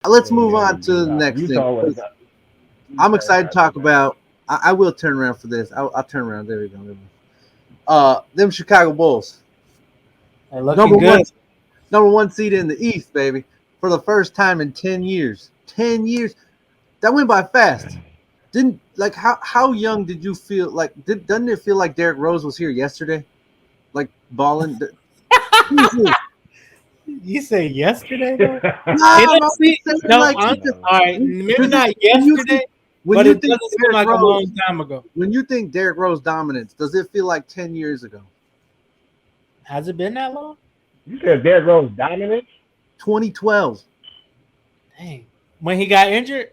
Let's move on to the next thing. Utah was. I'm excited to talk about. I will turn around for this. I'll turn around. There we go. Them Chicago Bulls. They're looking Number good. number one seed in the East, baby, for the first time in 10 years. 10 years. That went by fast. Didn't like how young did you feel? Like doesn't it feel like Derrick Rose was here yesterday, like balling? You say yesterday though? Nah, It I'm doesn't seem, saying no, like all right, maybe because not when you yesterday, think when but you it think doesn't seem Derrick like a Rose long time ago. when you think Derrick Rose dominance, does it feel like 10 years ago? Has it been that long? You said Derrick Rose dominant? 2012. Dang. When he got injured?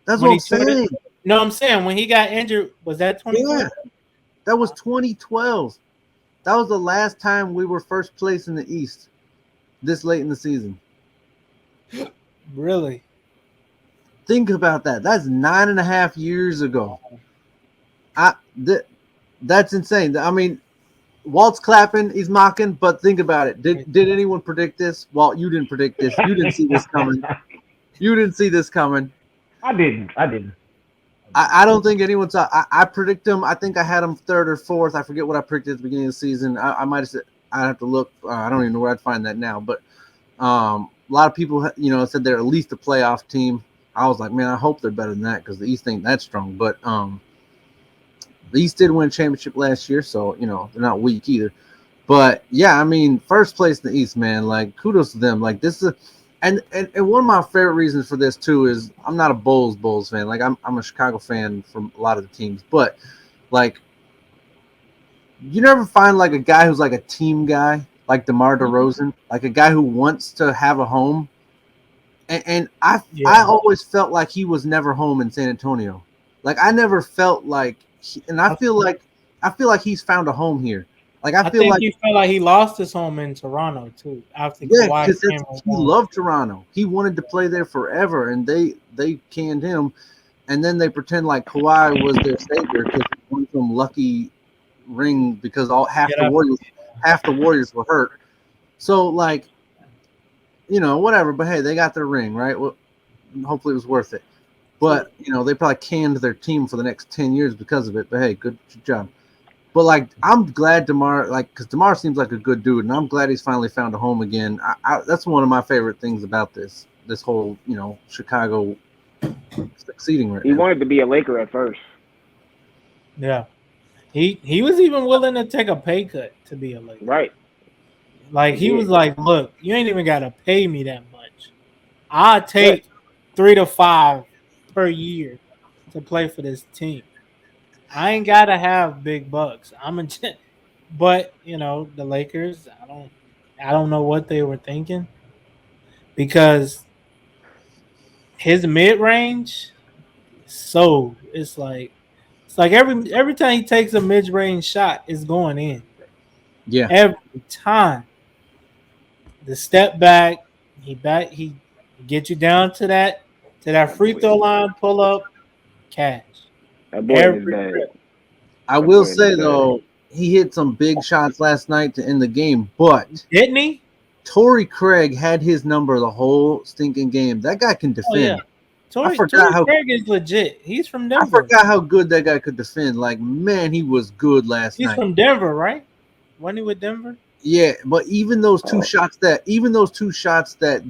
That's When what I'm he tore it? saying. No, I'm saying when he got injured, was that 2012? Yeah, that was 2012. That was the last time we were first place in the East this late in the season. Really? Think about that. That's 9.5 years ago. I that's insane. I mean, Walt's clapping, he's mocking, but think about it. Did anyone predict this? Walt, you didn't predict this. You didn't see this coming. You didn't see this coming. I didn't. I didn't. I don't think anyone saw. I predict him. I think I had him third or fourth. I forget what I predicted at the beginning of the season. I might have said. I'd have to look. I don't even know where I'd find that now. But a lot of people, said they're at least a playoff team. I was like, man, I hope they're better than that because the East ain't that strong. But the East did win a championship last year, so they're not weak either. But yeah, I mean, first place in the East, man. Like, kudos to them. Like, this is and one of my favorite reasons for this too is I'm not a Bulls fan. Like, I'm a Chicago fan from a lot of the teams, but like, you never find like a guy who's like a team guy, like DeMar DeRozan, like a guy who wants to have a home. And I always felt like he was never home in San Antonio. Like, I never felt like, I feel like he's found a home here. Like, I feel think like he felt like he lost his home in Toronto too. After Kawhi because came he loved Toronto. He wanted to play there forever, and they canned him. And then they pretend like Kawhi was their savior because he won some lucky ring because half the Warriors were hurt. So like, whatever. But hey, they got their ring, right? Well, hopefully it was worth it. But they probably canned their team for the next 10 years because of it. But hey, good job. But like, I'm glad DeMar, because DeMar seems like a good dude, and I'm glad he's finally found a home again. That's one of my favorite things about this whole Chicago succeeding right now. He wanted to be a Laker at first. Yeah, he was even willing to take a pay cut to be a Laker. Right. Like, he was like, "Look, you ain't even got to pay me that much. I'll take 3 to 5 per year to play for this team. I ain't gotta have big bucks. But the Lakers, I don't know what they were thinking because his mid range, it's like every time he takes a mid range shot, it's going in. Yeah, every time. The step back, he get you down to that free throw line, pull up, catch. That boy is bad. I will say though, he hit some big shots last night to end the game, but didn't he? Torrey Craig had his number the whole stinking game. That guy can defend. Oh, yeah. Torrey Craig is legit. He's from Denver. I forgot how good that guy could defend. Like, man, he was good last night. He's from Denver, right? Wasn't he with Denver? Yeah, but even those two shots that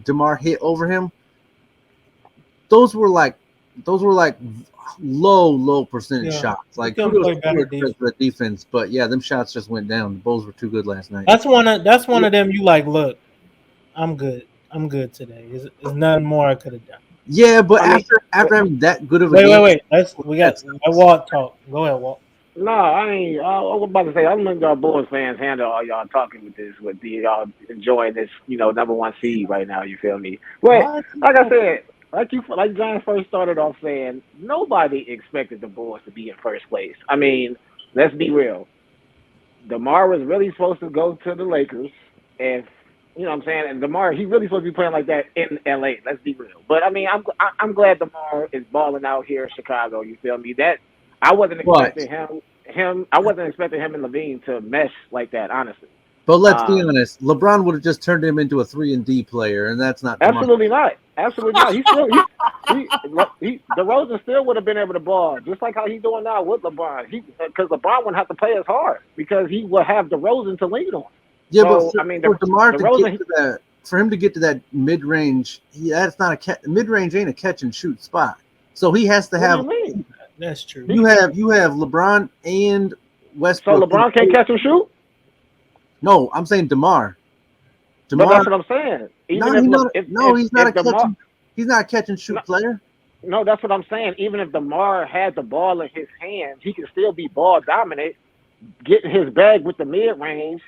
DeMar hit over him, those were like low percentage shots. Like, kudos to the defense, but yeah, them shots just went down. The Bulls were too good last night. That's one of them. You like, look, I'm good today. There's nothing more I could have done. Yeah, but after having that good of a game, wait. We got Walt talk. Go ahead, Walt. No, I ain't. I was about to say, I'm letting y'all Bulls fans handle all y'all talking with y'all enjoying this, number one seed right now. You feel me? But like I said, like John first started off saying, nobody expected the Bulls to be in first place. I mean, let's be real. DeMar was really supposed to go to the Lakers, and you know what I'm saying. And DeMar, he really supposed to be playing like that in LA. Let's be real. But I mean, I'm glad DeMar is balling out here in Chicago. You feel me? That I wasn't expecting him. I wasn't expecting him and Levine to mesh like that. Honestly, But let's be honest, LeBron would have just turned him into a 3-and-D player, and that's not absolutely not. Absolutely not. DeRozan still would have been able to ball just like how he's doing now with LeBron. Because LeBron wouldn't have to play as hard because he will have DeRozan to lean on. Yeah, so, but for DeMar to get to that, for him to get to that mid range, that's not a mid range ain't a catch and shoot spot. So he has to have. That's true. You have LeBron and Westbrook. So LeBron can't catch and shoot. No, I'm saying DeMar. But that's what I'm saying. He's not a catch and shoot player. No, that's what I'm saying. Even if DeMar had the ball in his hands, he can still be ball dominant, get in his bag with the mid range.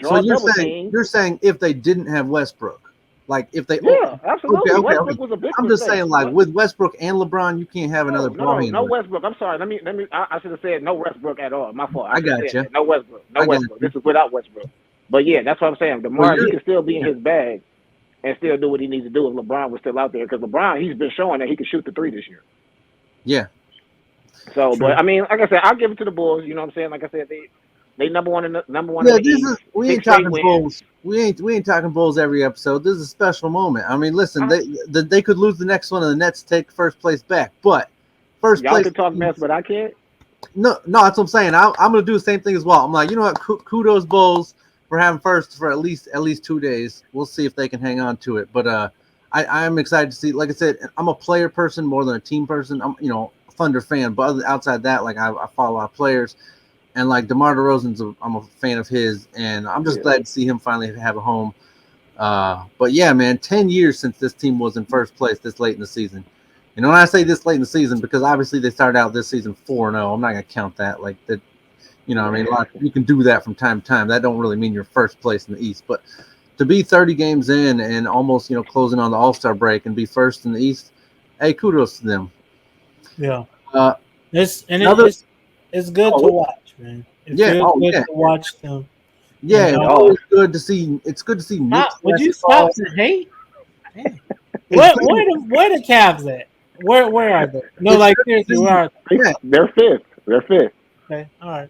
So you're saying if they didn't have Westbrook, like if they absolutely. Okay. Westbrook was a big I'm just saying, like with Westbrook and LeBron, you can't have another ball handler. No Westbrook. I'm sorry. Let me. I should have said no Westbrook at all. My fault. I got you. No Westbrook. No Westbrook. This is without Westbrook. But yeah, that's what I'm saying. DeMar, he can still be in his bag and still do what he needs to do if LeBron was still out there. Because LeBron, he's been showing that he can shoot the three this year. Yeah. So, but I mean, like I said, I'll give it to the Bulls. You know what I'm saying? Like I said, they number one. Yeah, we ain't talking Bulls. We ain't talking Bulls every episode. This is a special moment. I mean, listen, they could lose the next one, and the Nets take first place back. But first y'all place, can talk mess, but I can't. No, that's what I'm saying. I'm gonna do the same thing as well. I'm like, you know what? Kudos Bulls for having first for at least 2 days. We'll see if they can hang on to it. But I'm excited to see. Like I said, I'm a player person more than a team person. I'm a Thunder fan, but outside that, like I follow a lot of players. And like DeMar DeRozan's, I'm a fan of his, and I'm just glad to see him finally have a home. But yeah, man, 10 years since this team was in first place this late in the season. And when I say this late in the season, because obviously they started out this season 4-0. I'm not gonna count that. Like that, I mean, you can do that from time to time. That don't really mean you're first place in the East, but to be 30 games in and almost closing on the All-Star break and be first in the East, hey, kudos to them. Yeah. It's good to watch, man. It's good to watch them. Yeah, it's always good to see. It's good to see. Would you stop to hate? Where the Cavs at? Where are they? No, like seriously, where are they? They're fifth. Okay, all right.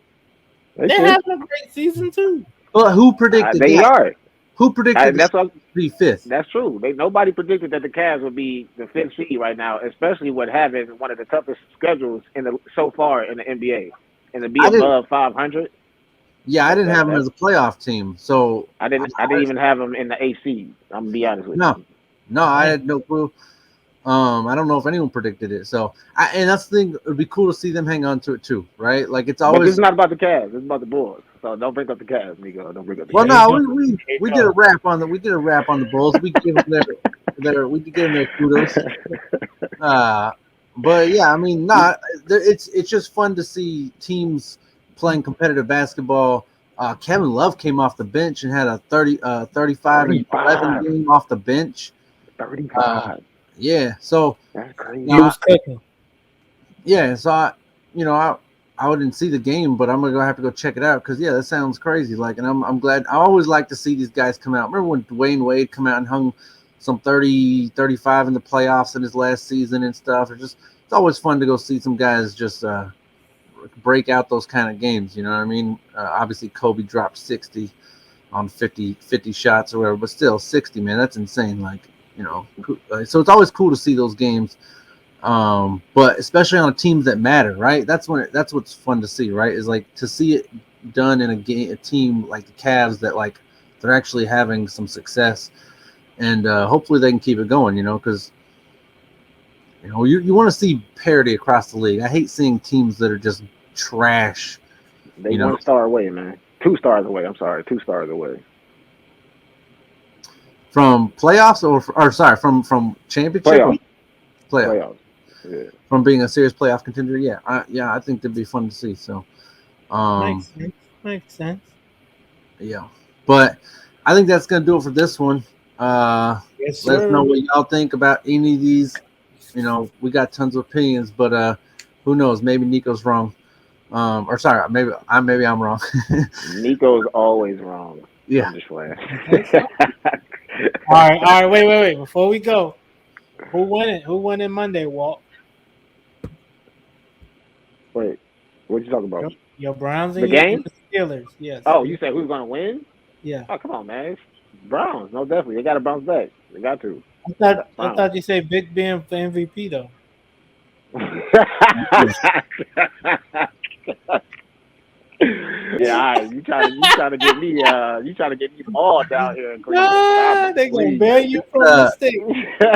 They're having a great season too. Well, who predicted they are? Who predicted that's what be fifth? That's true. Nobody predicted that the Cavs would be the fifth seed right now, especially with having one of the toughest schedules so far in the NBA, and to be above 500. Yeah, I didn't have them as a playoff team, so I didn't even have them in the AC. I'm gonna be honest with you. No, I had no clue. I don't know if anyone predicted it. So, and that's the thing. It would be cool to see them hang on to it too, right? Like it's always. But it's not about the Cavs. It's about the Bulls. So don't bring up the Cavs, Nico. Don't bring up the Cavs. Well, no, we did a wrap on the Bulls. We gave them their kudos. But yeah, I mean, it's just fun to see teams playing competitive basketball. Kevin Love came off the bench and had a 35 and 11 game off the bench. 35. Yeah, so that's crazy. He was cooking. Yeah, so I wouldn't see the game, but I'm gonna have to go check it out because that sounds crazy. Like, and I'm glad. I always like to see these guys come out. Remember when Dwayne Wade come out and hung some 30, 35 in the playoffs in his last season and stuff? It's always fun to go see some guys just break out those kind of games. You know what I mean? Obviously, Kobe dropped 60 on 50 shots or whatever, but still 60, man, that's insane. Like. So it's always cool to see those games, but especially on teams that matter, right? That's what's fun to see, right? Is like to see it done in a team like the Cavs that like they're actually having some success, and hopefully they can keep it going, because you want to see parity across the league. I hate seeing teams that are just trash. They 1 star away, man. 2 stars away. I'm sorry, 2 stars away. From playoffs from championship? Playoffs. Yeah. From being a serious playoff contender, I think that'd be fun to see. So, makes sense. Yeah, but I think that's gonna do it for this one. Yes, let us know what y'all think about any of these. We got tons of opinions, but who knows? Maybe Nico's wrong. Maybe I'm wrong. Nico's always wrong. Yeah. I'm just playing. All right. Wait. Before we go, who won it? Who won in Monday, Walt? Wait, what you talking about? Your Browns and the game? The Steelers. Yes. Oh, you said who's gonna win? Yeah. Oh, come on, man. It's Browns, no, definitely. They got to bounce back. They got to. I thought you said Big Ben for MVP though. Yeah, all right. You trying to get me mauled down here in Cleveland. Stop it, They gonna please. ban you from the state.